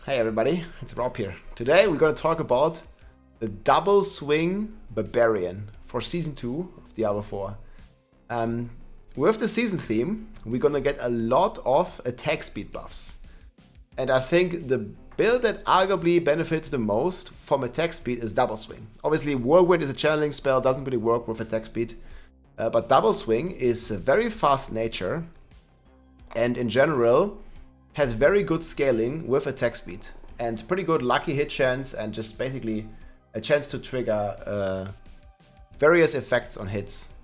Hey everybody, it's Rob here. Today we're going to talk about the double swing Barbarian for Season 2 of Diablo 4. With the season theme, we're going to get a lot of attack speed buffs. And I think the build that arguably benefits the most from attack speed is double swing. Obviously Whirlwind is a channeling spell, doesn't really work with attack speed. But double swing is a very fast nature and in general has very good scaling with attack speed and pretty good lucky hit chance and just basically a chance to trigger various effects on hits.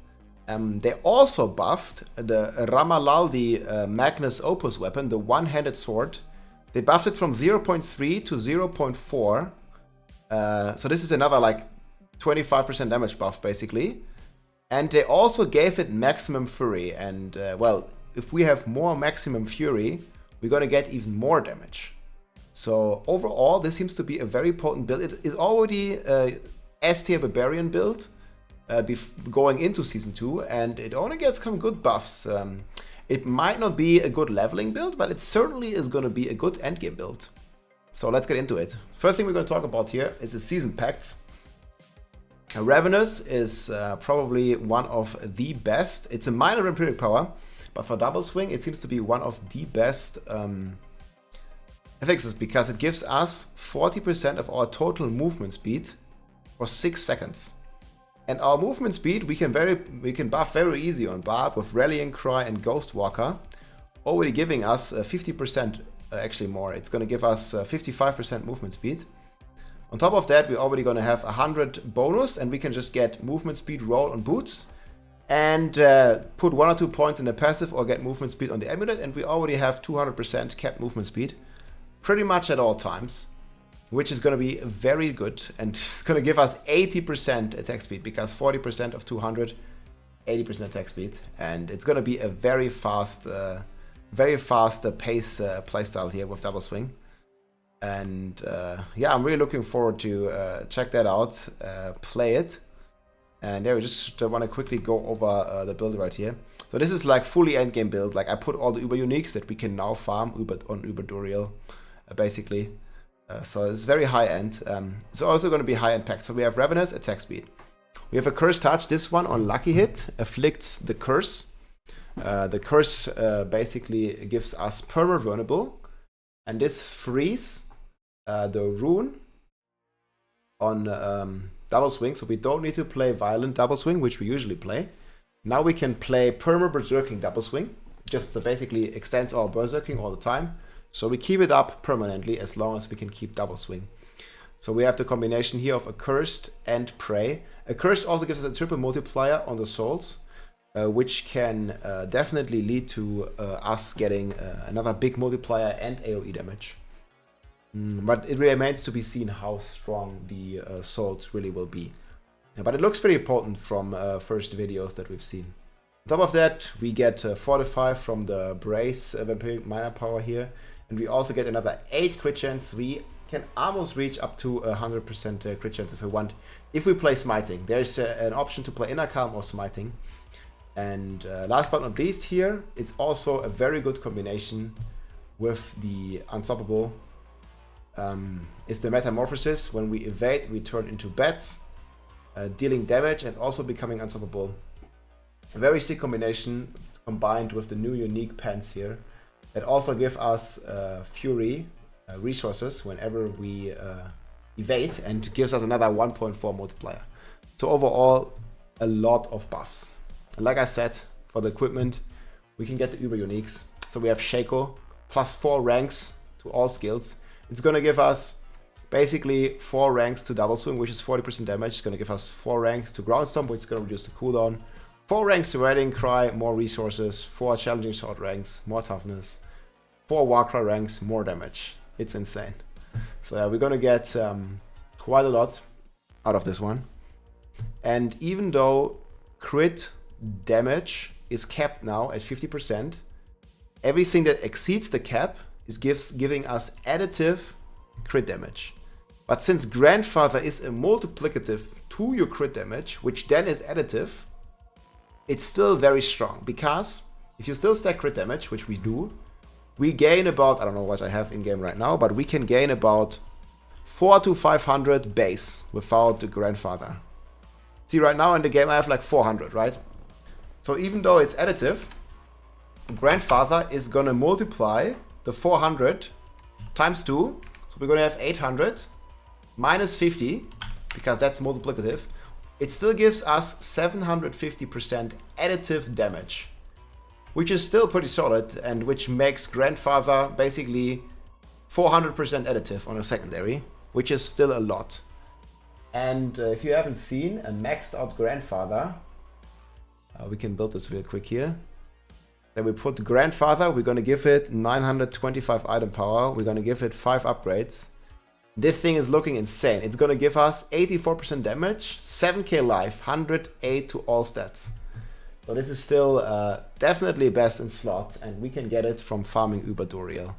They also buffed the Ramalal, the Magnus Opus weapon, the one-handed sword. They buffed it from 0.3 to 0.4. So this is another like 25% damage buff basically. And they also gave it maximum fury. And well, if we have more maximum fury, we're gonna get even more damage. So overall, this seems to be a very potent build. It is already a S-tier Barbarian build going into Season 2, and it only gets some good buffs. It might not be a good leveling build, but it certainly is gonna be a good endgame build. So let's get into it. First thing we're gonna talk about here is the Season Pacts. Ravenous is probably one of the best. It's a minor Vampiric power, but for double swing, it seems to be one of the best affixes because it gives us 40% of our total movement speed for 6 seconds. And our movement speed we can buff very easy on Barb with Rallying Cry and Ghost Walker, already giving us 50% actually more. It's going to give us 55% movement speed. On top of that, we're already going to have 100 bonus, and we can just get movement speed roll on boots and put 1 or 2 points in the passive or get movement speed on the amulet, and we already have 200% kept movement speed pretty much at all times, which is going to be very good and it's going to give us 80% attack speed because 40% of 200, 80% attack speed, and it's going to be a very fast pace playstyle here with double swing. And yeah, I'm really looking forward to check that out, play it. And yeah, we just want to quickly go over the build right here. So this is like fully endgame build. Like I put all the Uber uniques that we can now farm on Uber Duriel, basically. So it's very high end. It's also going to be high end pack. So we have Ravenous, attack speed. We have a Curse Touch. This one on lucky hit afflicts the curse. The curse basically gives us perma vulnerable, and this frees the rune on double swing, so we don't need to play violent double swing, which we usually play. Now we can play perma berserking double swing, just basically extends our berserking all the time. So we keep it up permanently as long as we can keep double swing. So we have the combination here of Accursed and Prey. Accursed also gives us a triple multiplier on the souls, which can definitely lead to us getting another big multiplier and AoE damage. But it remains to be seen how strong the souls really will be. But it looks pretty potent from first videos that we've seen. On top of that, we get Fortify from the Brace Vampiric Minor Power here. And we also get another 8 crit chance. We can almost reach up to 100% crit chance if we want. If we play Smiting, there's an option to play Inner Calm or Smiting. And last but not least here, it's also a very good combination with the Unstoppable. Is the Metamorphosis. When we evade, we turn into bats, dealing damage and also becoming unstoppable. A very sick combination combined with the new unique pants here that also give us Fury resources whenever we evade, and gives us another 1.4 multiplier. So overall, a lot of buffs. And like I said, for the equipment, we can get the Uber uniques. So we have Shaco, plus 4 ranks to all skills. It's going to give us basically 4 ranks to double swing, which is 40% damage. It's going to give us 4 ranks to ground stomp, which is going to reduce the cooldown. 4 ranks to Rallying Cry, more resources. 4 challenging sword ranks, more toughness. 4 Warcry ranks, more damage. It's insane. So yeah, we're going to get quite a lot out of this one. And even though crit damage is capped now at 50%, everything that exceeds the cap is giving us additive crit damage. But since Grandfather is a multiplicative to your crit damage, which then is additive, it's still very strong. Because if you still stack crit damage, which we do, we gain about, I don't know what I have in game right now, but we can gain about 400 to 500 base without the grandfather. See, right now in the game I have like 400, right? So even though it's additive, grandfather is gonna multiply the 400 times 2. So we're gonna have 800 minus 50, because that's multiplicative. It still gives us 750% additive damage, which is still pretty solid, and which makes grandfather basically 400% additive on a secondary, which is still a lot. And if you haven't seen a maxed out grandfather, we can build this real quick here. Then we put grandfather, we're gonna give it 925 item power, we're gonna give it 5 upgrades. This thing is looking insane. It's gonna give us 84% damage, 7k life, 108 to all stats. So this is still definitely best in slot, and we can get it from farming Uberduriel.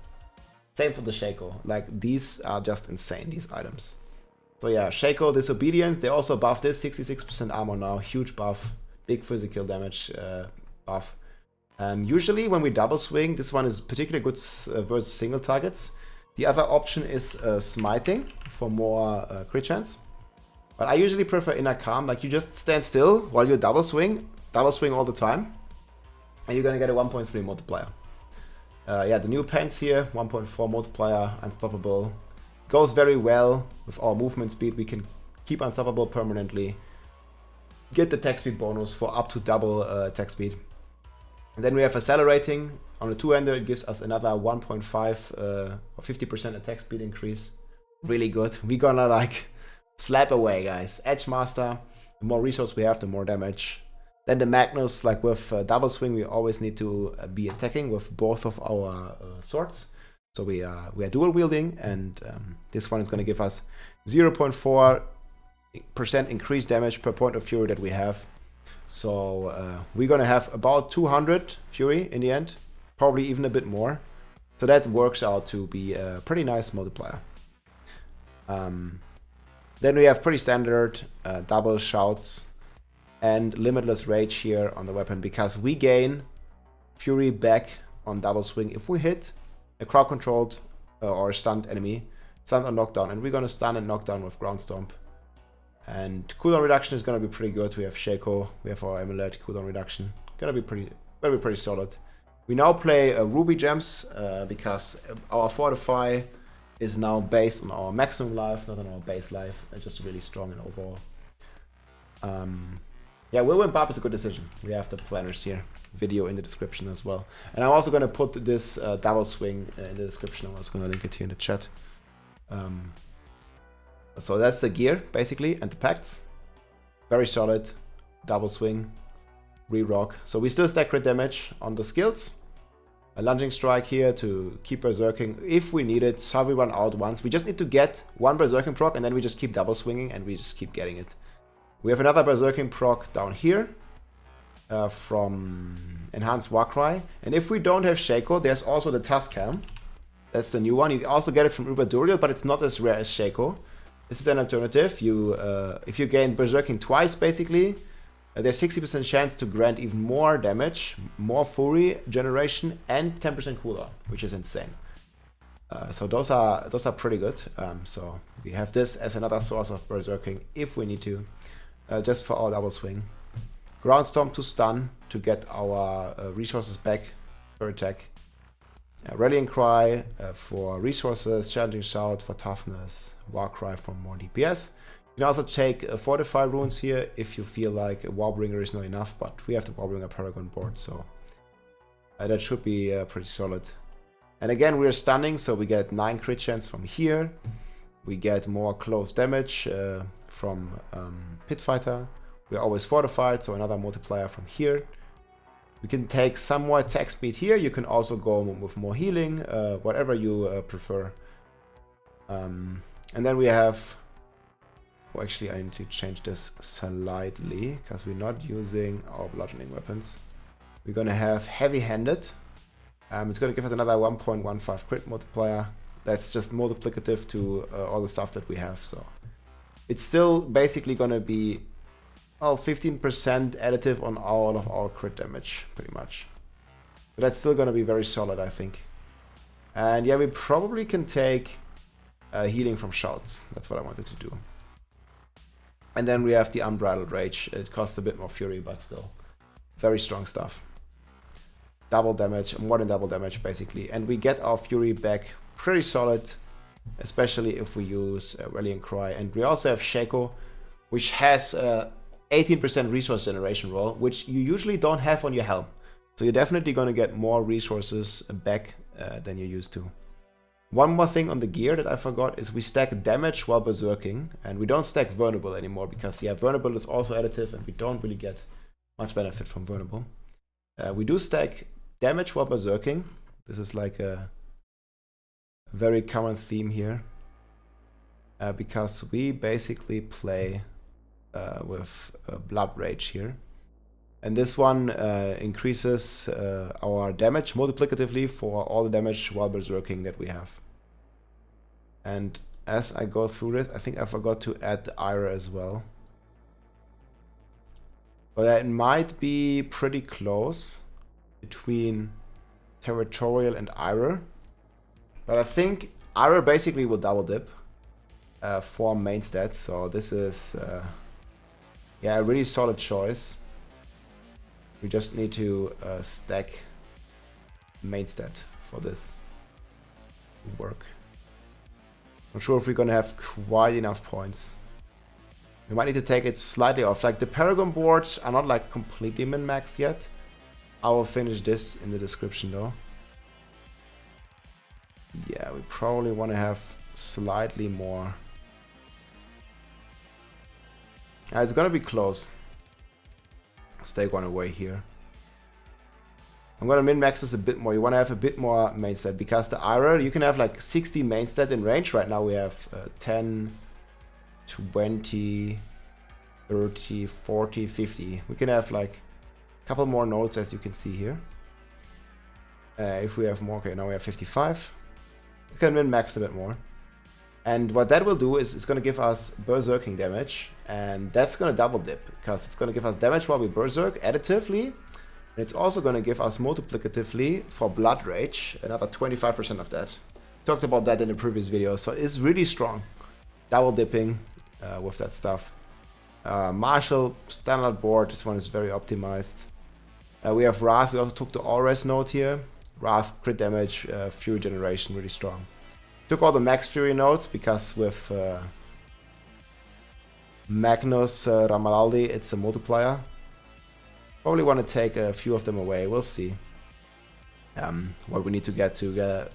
Same for the Shaco. Like, these are just insane, these items. So yeah, Shaco, Disobedience, they also buff this, 66% armor now, huge buff, big physical damage buff. Usually when we double swing, this one is particularly good versus single targets. The other option is smiting for more crit chance. But I usually prefer Inner Calm, like you just stand still while you double swing all the time, and you're gonna get a 1.3 multiplier. Yeah, the new pants here, 1.4 multiplier, unstoppable. Goes very well with our movement speed. We can keep unstoppable permanently. Get the attack speed bonus for up to double attack speed. And then we have accelerating. On the two-hander, it gives us another 1.5 or 50% attack speed increase. Really good. We're gonna like slap away, guys. Edge Master, the more resource we have, the more damage. Then the Magnus, like with double swing, we always need to be attacking with both of our swords. So we are dual wielding, and this one is gonna give us 0.4% increased damage per point of fury that we have. So we're gonna have about 200 fury in the end, probably even a bit more. So that works out to be a pretty nice multiplier. Then we have pretty standard double shouts and limitless rage here on the weapon, because we gain fury back on double swing if we hit a crowd controlled or stunned enemy, stunned or knocked down, and we're gonna stun and knock down with ground stomp. And cooldown reduction is gonna be pretty good. We have Shaco, we have our amulet, cooldown reduction, gonna be pretty solid. We now play ruby gems because our fortify is now based on our maximum life, not on our base life. It's just really strong and overall. Yeah, Whirlwind Barb is a good decision. We have the planners here, video in the description as well. And I'm also gonna put this double swing in the description. I'm also gonna link it here in the chat. So that's the gear basically, and the pacts. Very solid, double swing, re-rock. So we still stack crit damage on the skills. A lunging strike here to keep berserking if we need it. So we run out once. We just need to get one berserking proc, and then we just keep double swinging and we just keep getting it. We have another berserking proc down here from Enhanced Warcry. And if we don't have Shaco, there's also the Tuscan. That's the new one. You also get it from Uberduriel, but it's not as rare as Shaco. This is an alternative. If you gain berserking twice, basically, there's 60% chance to grant even more damage, more fury generation, and 10% cooldown, which is insane. So those are pretty good. So we have this as another source of berserking if we need to, just for our double swing. Ground Stomp to stun to get our resources back per attack. Rallying Cry for resources, Challenging Shout for toughness, Warcry for more DPS. You can also take Fortify runes here if you feel like a Warbringer is not enough, but we have the Warbringer Paragon board, so that should be pretty solid. And again, we are stunning, so we get 9 crit chance from here. We get more close damage from Pit Fighter. We're always fortified, so another multiplier from here. We can take some more attack speed here. You can also go with more healing, whatever you prefer. And then we have... Well, actually, I need to change this slightly, because we're not using our bludgeoning weapons. We're going to have heavy-handed. It's going to give us another 1.15 crit multiplier. That's just multiplicative to all the stuff that we have. So it's still basically going to be 15% additive on all of our crit damage, pretty much. But that's still going to be very solid, I think. And yeah, we probably can take healing from shouts. That's what I wanted to do. And then we have the Unbridled Rage. It costs a bit more fury, but still. Very strong stuff. Double damage, more than double damage basically. And we get our fury back pretty solid, especially if we use Rallying Cry. And we also have Shaco, which has 18% resource generation roll, which you usually don't have on your helm. So you're definitely going to get more resources back than you used to. One more thing on the gear that I forgot is we stack damage while berserking, and we don't stack vulnerable anymore because yeah, vulnerable is also additive and we don't really get much benefit from vulnerable. We do stack damage while berserking. This is like a very common theme here because we basically play with Blood Rage here. And this one increases our damage multiplicatively for all the damage while berserking that we have. And as I go through this, I think I forgot to add the Ira as well. But it might be pretty close between Territorial and Ira. But I think Ira basically will double dip for main stats. So this is yeah, a really solid choice. We just need to stack main stat for this to work. Not sure if we're gonna have quite enough points. We might need to take it slightly off. Like the Paragon boards are not like completely min-maxed yet. I will finish this in the description though. Yeah, we probably want to have slightly more. It's gonna be close. Let's take one away here. I'm gonna min-max this a bit more. You want to have a bit more main stat because the Ira, you can have like 60 main stat in range. Right now we have 10, 20, 30, 40, 50. We can have like a couple more nodes as you can see here. If we have more, okay, now we have 55. You can min-max a bit more. And what that will do is it's going to give us berserking damage, and that's going to double dip because it's going to give us damage while we berserk additively, and it's also going to give us multiplicatively for Blood Rage, another 25% of that. Talked about that in the previous video, so it's really strong. Double dipping with that stuff. Marshall standard board, this one is very optimized. We have Wrath, we also took the all-res node here. Wrath, crit damage, fury generation, really strong. Took all the max fury nodes because with Magnus Ramalaldi it's a multiplier. Probably want to take a few of them away, we'll see what we need to get to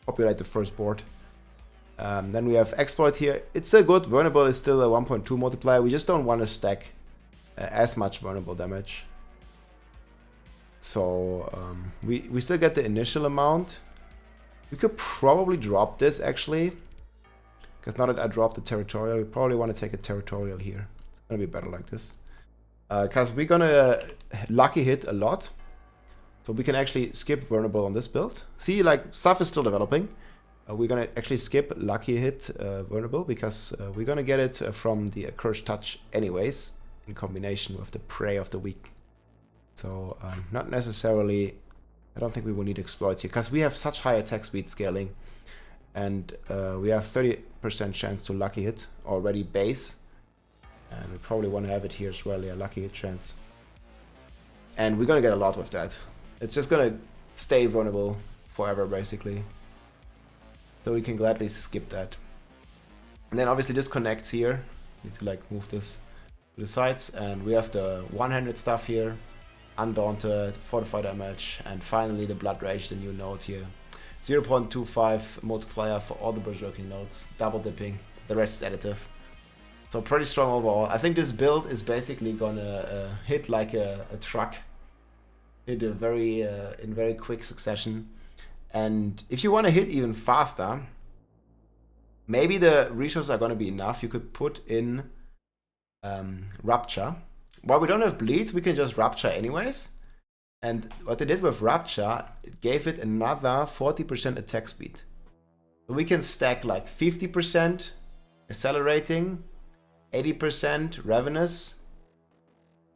populate the first board. Then we have Exploit here. It's still good, vulnerable is still a 1.2 multiplier. We just don't want to stack as much vulnerable damage. So we still get the initial amount. We could probably drop this actually, because now that I dropped the Territorial, we probably want to take a Territorial here. It's gonna be better like this, because we're gonna lucky hit a lot, so we can actually skip vulnerable on this build. See, like stuff is still developing. We're gonna actually skip lucky hit vulnerable because we're gonna get it from the Accursed Touch anyways, in combination with the Prey of the Weak. So not necessarily. I don't think we will need exploit here because we have such high attack speed scaling, and we have 30% chance to lucky hit already base, and we probably want to have it here as well. Yeah, lucky hit chance, and we're gonna get a lot with that. It's just gonna stay vulnerable forever basically, so we can gladly skip that. And then obviously this connects here. Need to like move this to the sides, and we have the one-handed stuff here. Undaunted, Fortify damage, and finally the Blood Rage, the new node here. 0.25 multiplier for all the berserking nodes, double dipping, the rest is additive. So pretty strong overall. I think this build is basically gonna hit like a truck, hit a in very quick succession. And if you want to hit even faster, maybe the resources are gonna be enough. You could put in Rupture. While we don't have bleeds, we can just Rupture anyways. And what they did with Rupture, it gave it another 40% attack speed. So we can stack like 50% accelerating, 80% ravenous,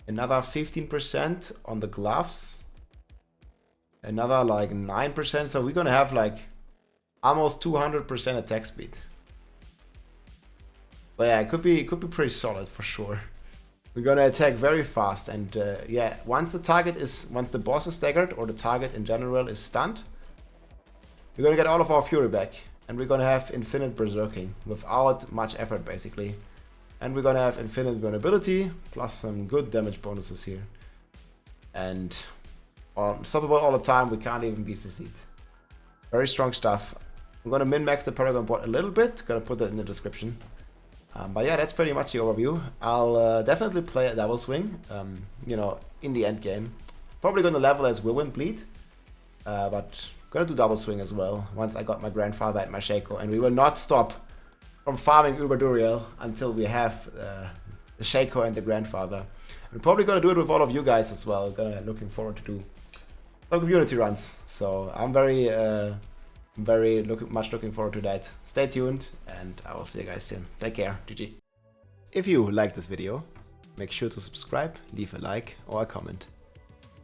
another 15% on the gloves, another like 9%. So we're gonna have like almost 200% attack speed. But yeah, it could be pretty solid for sure. We're gonna attack very fast, and yeah, once the boss is staggered, or the target in general is stunned, we're gonna get all of our fury back, and we're gonna have infinite berserking without much effort basically. And we're gonna have infinite vulnerability, plus some good damage bonuses here. And unstoppable all the time, we can't even be CC'd. Very strong stuff. I'm gonna min-max the Paragon board a little bit, gonna put that in the description. But yeah, that's pretty much the overview. I'll definitely play a double swing, you know, in the end game. Probably gonna level as Whirlwind Bleed, but gonna do double swing as well once I got my grandfather and my Shaco, and we will not stop from farming Uber Duriel until we have the Shaco and the grandfather. We're probably gonna do it with all of you guys as well. Looking forward to do some community runs, so I'm very much looking forward to that. Stay tuned, and I will see you guys soon. Take care, GG. If you like this video, make sure to subscribe, leave a like or a comment.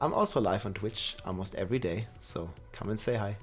I'm also live on Twitch almost every day, so come and say hi.